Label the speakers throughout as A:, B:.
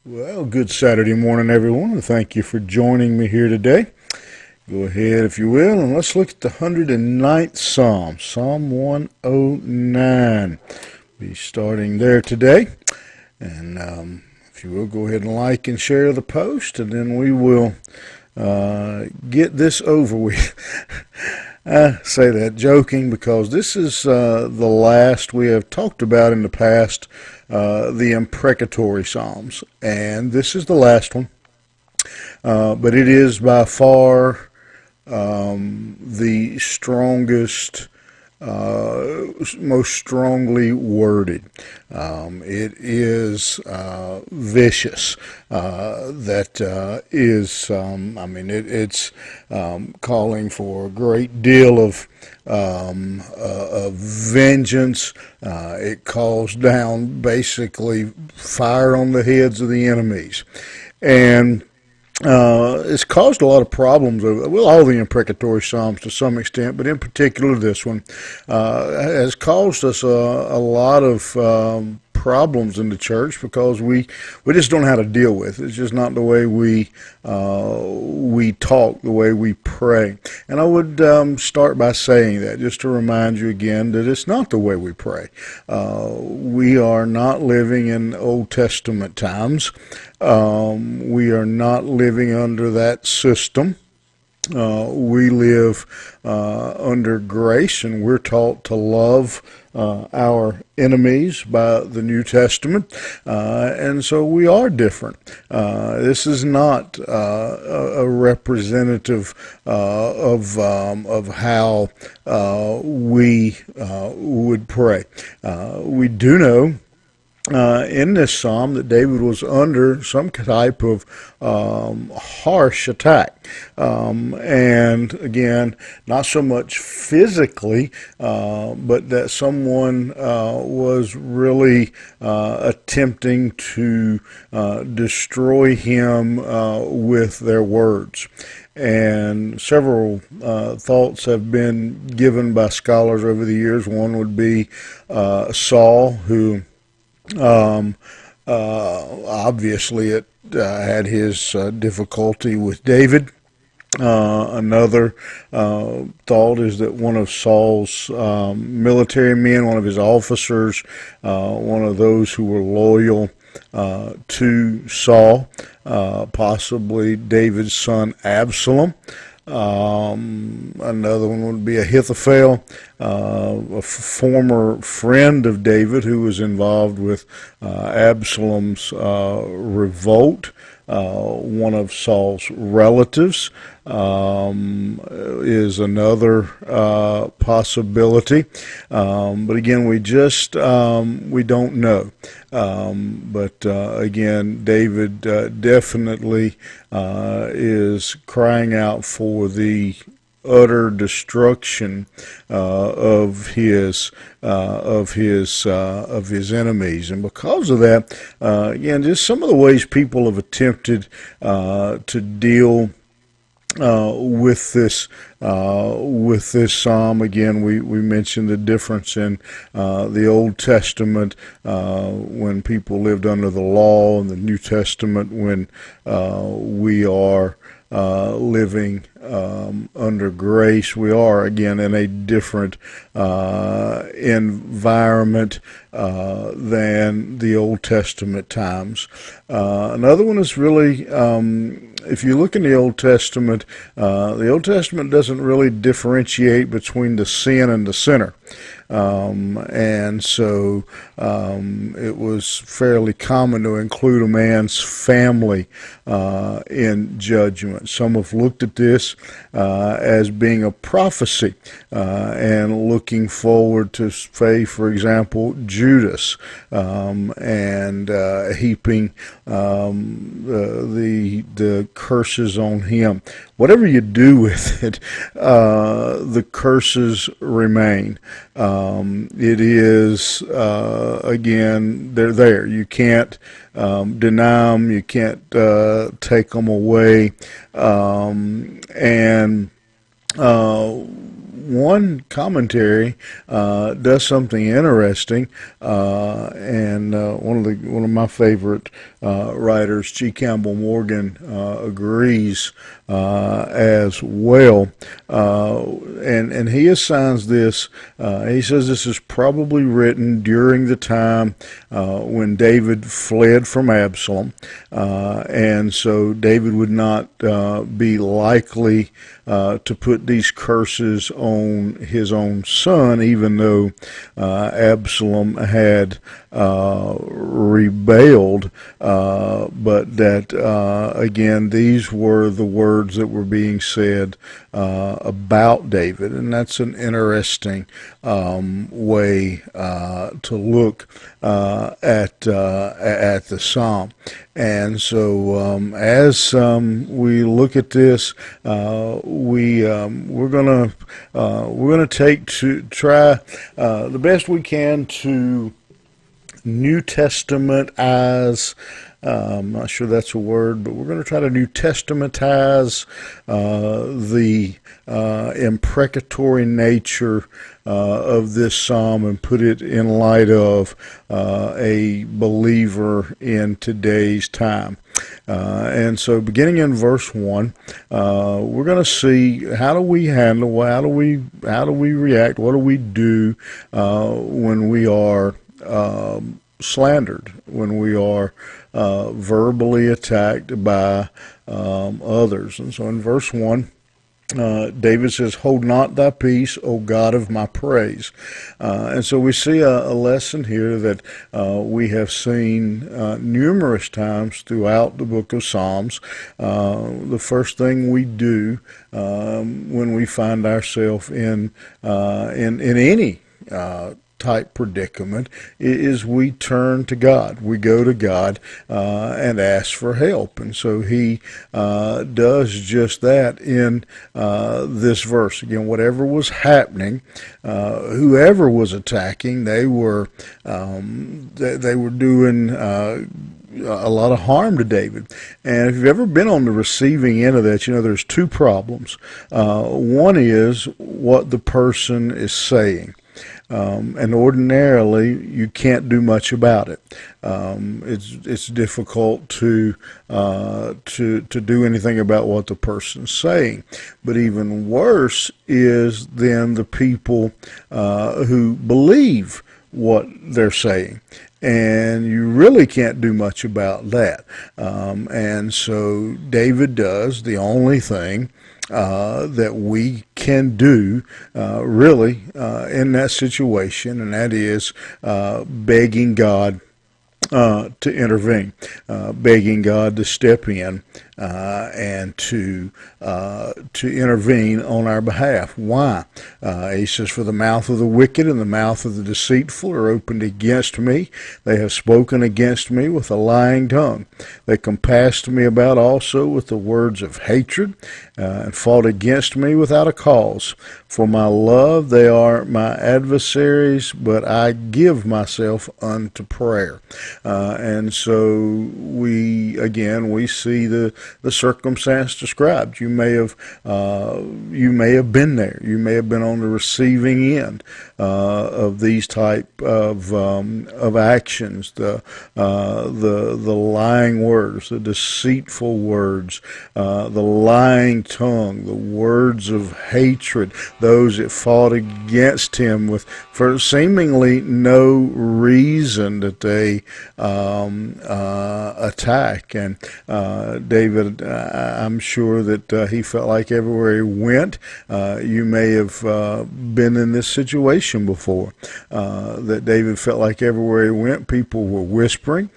A: Well, good Saturday morning, everyone, and thank you for joining me here today. Go ahead, if you will, and let's look at the 109th Psalm, Psalm 109. Be starting there today. And if you will, go ahead and like and share the post, and then we will get this over with. I say that joking because this is the last we have talked about in the past, the imprecatory Psalms. And this is the last one, but it is by far the strongest, most strongly worded. It is vicious. That is, it's calling for a great deal of vengeance. It calls down basically fire on the heads of the enemies. And it's caused a lot of problems. Well, all the imprecatory psalms to some extent, but in particular this one has caused us a lot of problems in the church because we just don't know how to deal with it. It's just not the way we talk, the way we pray. And I would start by saying that, just to remind you again that it's not the way we pray. We are not living in Old Testament times. We are not living under that system. We live under grace, and we're taught to love our enemies by the New Testament, and so we are different. This is not a representative of how we would pray. We do know in this psalm that David was under some type of harsh attack. And again, not so much physically, but that someone was really attempting to destroy him with their words. And several thoughts have been given by scholars over the years. One would be Saul, who obviously it had his difficulty with David. Another thought is that one of Saul's military men, one of his officers, one of those who were loyal to Saul, possibly David's son Absalom. Another one would be Ahithophel, a former friend of David who was involved with Absalom's revolt. One of Saul's relatives is another possibility. But again, we don't know. But again, David definitely is crying out for the utter destruction of his enemies, and because of that, again, just some of the ways people have attempted to deal with this psalm. Again, we mentioned the difference in the Old Testament when people lived under the law, and the New Testament when we are living under grace. We are again in a different environment than the Old Testament times. Another one is really, if you look in the Old Testament doesn't really differentiate between the sin and the sinner. And so it was fairly common to include a man's family in judgment. Some have looked at this as being a prophecy and looking forward to, say, for example, Judas and heaping the curses on him. Whatever you do with it, the curses remain. It is, again, they're there. You can't deny them. You can't take them away. And one commentary does something interesting, and one of my favorite writers, G. Campbell Morgan, agrees as well, and he assigns this. He says this is probably written during the time when David fled from Absalom, and so David would not be likely to put these curses on his own son, even though Absalom had rebelled, but that again, these were the words that were being said about David, and that's an interesting way to look at the psalm. And so, as we look at this, we're gonna try the best we can to New Testamentize. I'm not sure that's a word, but we're going to try to New Testamentize the imprecatory nature of this psalm and put it in light of a believer in today's time. And so beginning in verse 1, we're going to see how do we handle, how do we react, what do we do when we are slandered, when we are verbally attacked by others. And so in verse 1, David says, "Hold not thy peace, O God of my praise." And so we see a lesson here that we have seen numerous times throughout the book of Psalms. The first thing we do when we find ourselves in any type predicament is we turn to God. We go to God and ask for help. And so he does just that in this verse. Again, whatever was happening, whoever was attacking, they were doing a lot of harm to David. And if you've ever been on the receiving end of that, you know there's two problems. One is what the person is saying. And ordinarily, you can't do much about it. It's difficult to do anything about what the person's saying. But even worse is then the people who believe what they're saying. And you really can't do much about that. And so David does the only thing that we can do really in that situation, and that is begging God to intervene, begging God to step in and to intervene on our behalf. Why? He says, "For the mouth of the wicked and the mouth of the deceitful are opened against me. They have spoken against me with a lying tongue. They compassed me about also with the words of hatred and fought against me without a cause. For my love they are my adversaries, but I give myself unto prayer." And so we see the circumstance described. You may have been there. You may have been on the receiving end of these type of actions. The lying words, the deceitful words, the lying tongue, the words of hatred. Those that fought against him for seemingly no reason that they attack. And David, I'm sure that he felt like everywhere he went, you may have been in this situation before, that David felt like everywhere he went, people were whispering,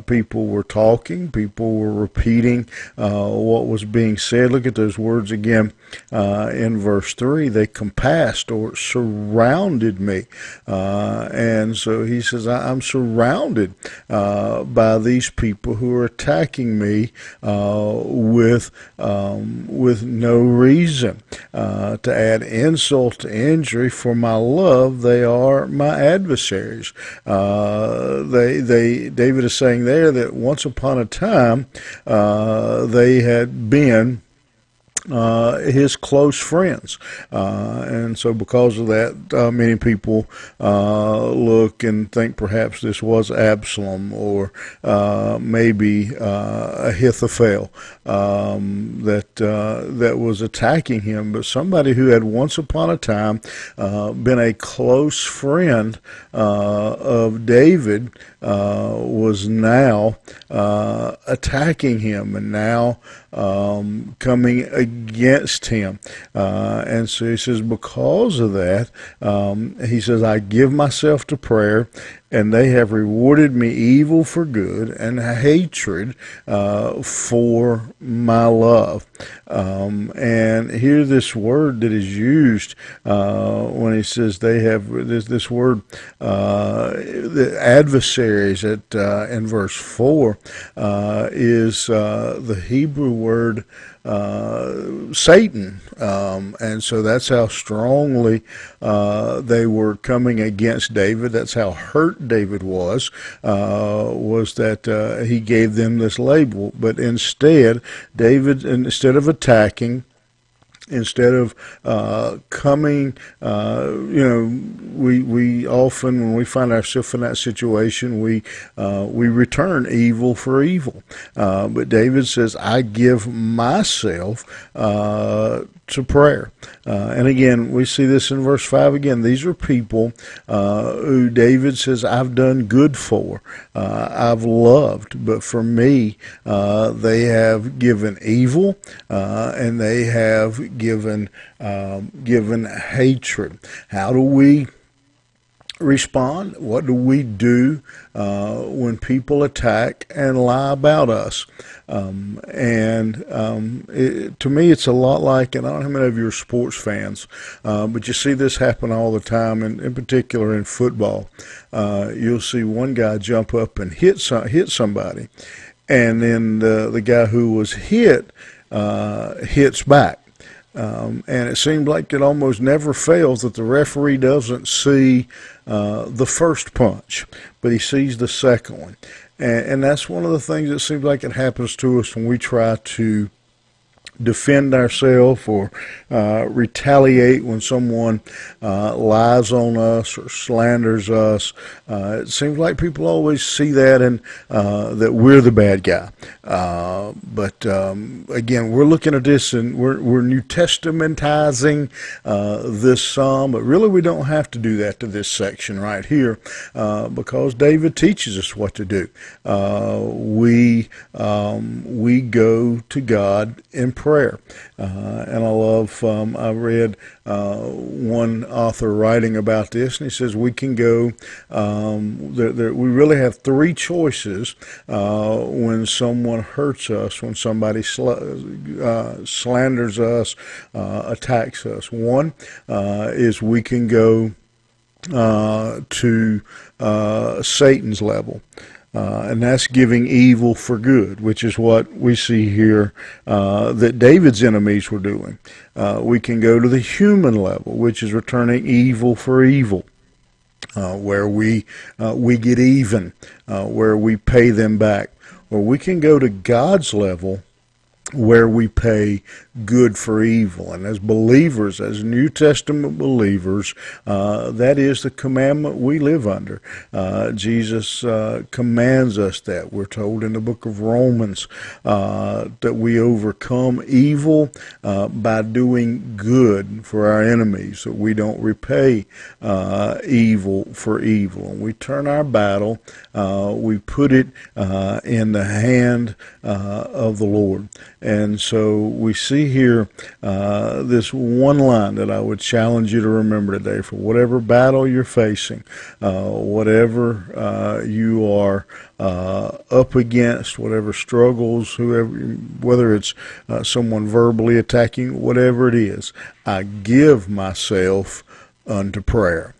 A: people were talking, people were repeating what was being said. Look at those words again in verse 3. They compassed or surrounded me. And so he says, I'm surrounded by these people who are attacking me with no reason. To add insult to injury, for my love they are my adversaries. David is saying there that once upon a time they had been his close friends. And so because of that, many people look and think perhaps this was Absalom or maybe Ahithophel that was attacking him. But somebody who had once upon a time been a close friend of David was now attacking him and now coming against him. And so he says, because of that, he says, I give myself to prayer, and they have rewarded me evil for good and hatred for my love. And here this word that is used when he says they have this word, the adversaries in verse 4 is the Hebrew word Satan. And so that's how strongly they were coming against David. That's how hurt David was that he gave them this label. But instead, David, instead of attacking, instead of coming, we often, when we find ourselves in that situation, we return evil for evil. But David says, I give myself to prayer. And again, we see this in verse 5 again. These are people who David says, I've done good for. I've loved. But for me, they have given evil and they have given hatred. How do we respond? What do we do when people attack and lie about us? To me, it's a lot like, and I don't know how many of you are sports fans, but you see this happen all the time, and in particular in football. You'll see one guy jump up and hit somebody, and then the guy who was hit hits back. And it seems like it almost never fails that the referee doesn't see the first punch, but he sees the second one. And that's one of the things that seems like it happens to us when we try to defend ourselves or retaliate when someone lies on us or slanders us. It seems like people always see that and that we're the bad guy. But again, we're looking at this and we're New Testamentizing this psalm, but really we don't have to do that to this section right here because David teaches us what to do. We go to God in prayer. And I love, I read one author writing about this, and he says we can go, we really have three choices when someone hurts us, when somebody slanders us, attacks us. One is we can go to Satan's level. And that's giving evil for good, which is what we see here that David's enemies were doing. We can go to the human level, which is returning evil for evil, where we get even, where we pay them back. Or we can go to God's level, where we pay good for evil. And as believers, as New Testament believers, that is the commandment we live under. Jesus commands us that. We're told in the book of Romans that we overcome evil by doing good for our enemies, that we don't repay evil for evil. And we turn our battle, we put it in the hand of the Lord. And so we see here this one line that I would challenge you to remember today for whatever battle you're facing, whatever you are up against, whatever struggles, whether it's someone verbally attacking, whatever it is, I give myself unto prayer.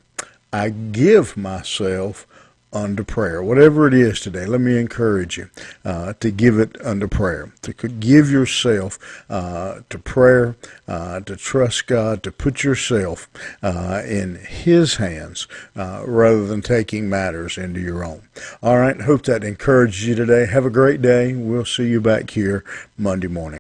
A: I give myself unto prayer. Whatever it is today, let me encourage you to give it unto prayer, to give yourself to prayer, to trust God, to put yourself in His hands rather than taking matters into your own. All right, hope that encourages you today. Have a great day. We'll see you back here Monday morning.